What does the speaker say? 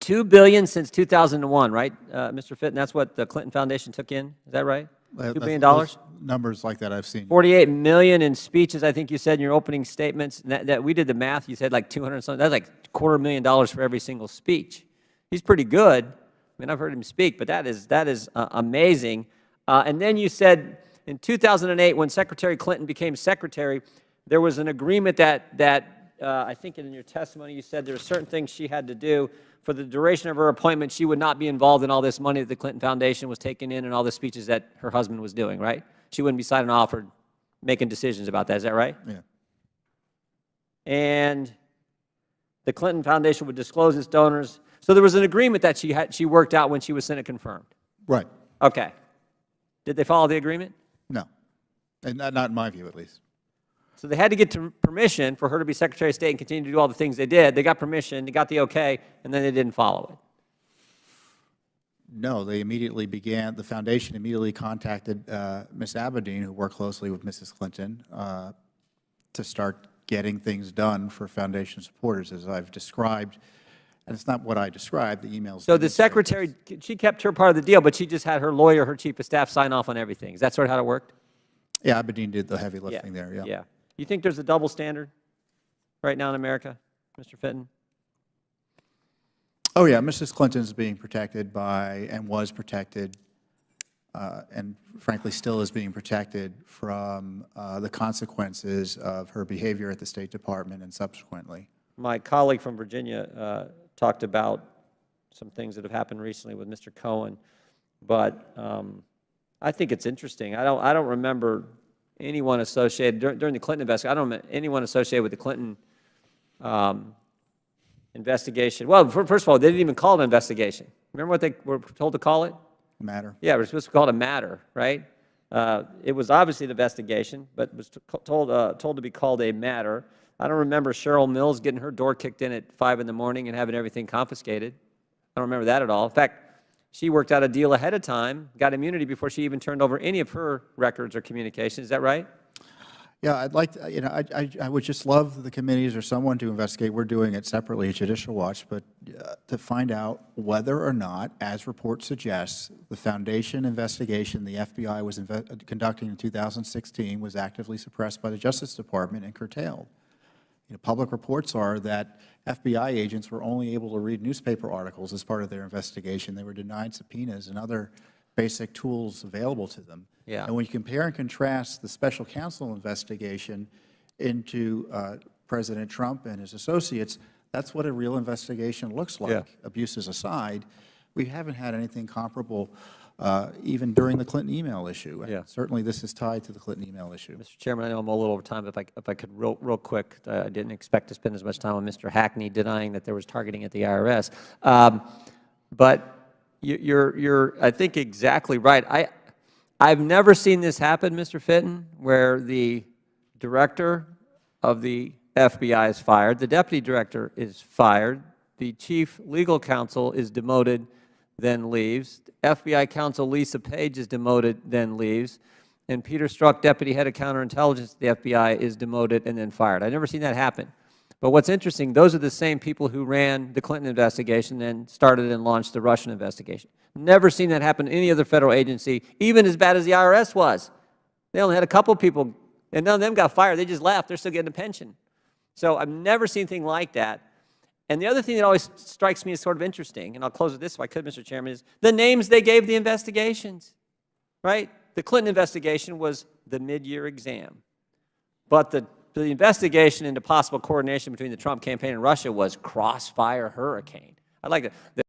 $2 billion since 2001, right, Mr. Fitton? That's what the Clinton Foundation took in. Is that right? $2 billion? Numbers like that I've seen. 48 million in speeches, I think you said in your opening statements. That we did the math. You said like 200 something. That's like $250,000 for every single speech. He's pretty good. I mean, I've heard him speak, but that is amazing. And then you said in 2008, when Secretary Clinton became secretary, there was an agreement that I think in your testimony you said there were certain things she had to do. For the duration of her appointment, she would not be involved in all this money that the Clinton Foundation was taking in and all the speeches that her husband was doing, right? She wouldn't be signing off or making decisions about that. Is that right? Yeah. And the Clinton Foundation would disclose its donors. So there was an agreement that she worked out when she was Senate confirmed. Right. Okay. Did they follow the agreement? No. And not in my view, at least. So they had to get permission for her to be Secretary of State and continue to do all the things they did. They got permission, they got the okay, and then they didn't follow it. No, they immediately began, the foundation immediately contacted Ms. Abedin, who worked closely with Mrs. Clinton, to start getting things done for foundation supporters, as I've described. And it's not what I described, the emails. So the Secretary, she kept her part of the deal, but she just had her lawyer, her chief of staff, sign off on everything. Is that sort of how it worked? Yeah, Abedin did the heavy lifting there, yeah. Yeah. You think there's a double standard right now in America, Mr. Fitton? Oh, yeah, Mrs. Clinton is being protected by, and was protected, and frankly still is being protected from the consequences of her behavior at the State Department and subsequently. My colleague from Virginia talked about some things that have happened recently with Mr. Cohen, but I think it's interesting. I don't remember anyone associated, during the Clinton investigation, I don't remember anyone associated with the Clinton investigation. Well, first of all, they didn't even call it an investigation. Remember what they were told to call it? A matter. Yeah, we're supposed to call it a matter, right? It was obviously an investigation, but was told to be called a matter. I don't remember Cheryl Mills getting her door kicked in at 5 in the morning and having everything confiscated. I don't remember that at all. In fact, she worked out a deal ahead of time, got immunity before she even turned over any of her records or communications. Is that right? Yeah, I'd like to, you know, I would just love the committees or someone to investigate. We're doing it separately at Judicial Watch, but to find out whether or not, as report suggests, the Foundation investigation the FBI was conducting in 2016 was actively suppressed by the Justice Department and curtailed. You know, public reports are that FBI agents were only able to read newspaper articles as part of their investigation. They were denied subpoenas and other basic tools available to them. Yeah. And when you compare and contrast the special counsel investigation into President Trump and his associates, that's what a real investigation looks like, abuses aside. We haven't had anything comparable even during the Clinton email issue. And certainly this is tied to the Clinton email issue. Mr. Chairman, I know I'm a little over time, but if I could real quick, I didn't expect to spend as much time on Mr. Hackney denying that there was targeting at the IRS. But you're I think, exactly right. I've never seen this happen, Mr. Fitton, where the director of the FBI is fired, the deputy director is fired, the chief legal counsel is demoted, then leaves, FBI counsel Lisa Page is demoted, then leaves, and Peter Strzok, deputy head of counterintelligence at the FBI, is demoted and then fired. I've never seen that happen. But what's interesting, those are the same people who ran the Clinton investigation and started and launched the Russian investigation. Never seen that happen in any other federal agency, even as bad as the IRS was. They only had a couple people, and none of them got fired. They just left. They're still getting a pension. So I've never seen anything like that. And the other thing that always strikes me as sort of interesting, and I'll close with this if I could, Mr. Chairman, is the names they gave the investigations, right? The Clinton investigation was the mid-year exam. But the investigation into possible coordination between the Trump campaign and Russia was Crossfire Hurricane. I'd like to...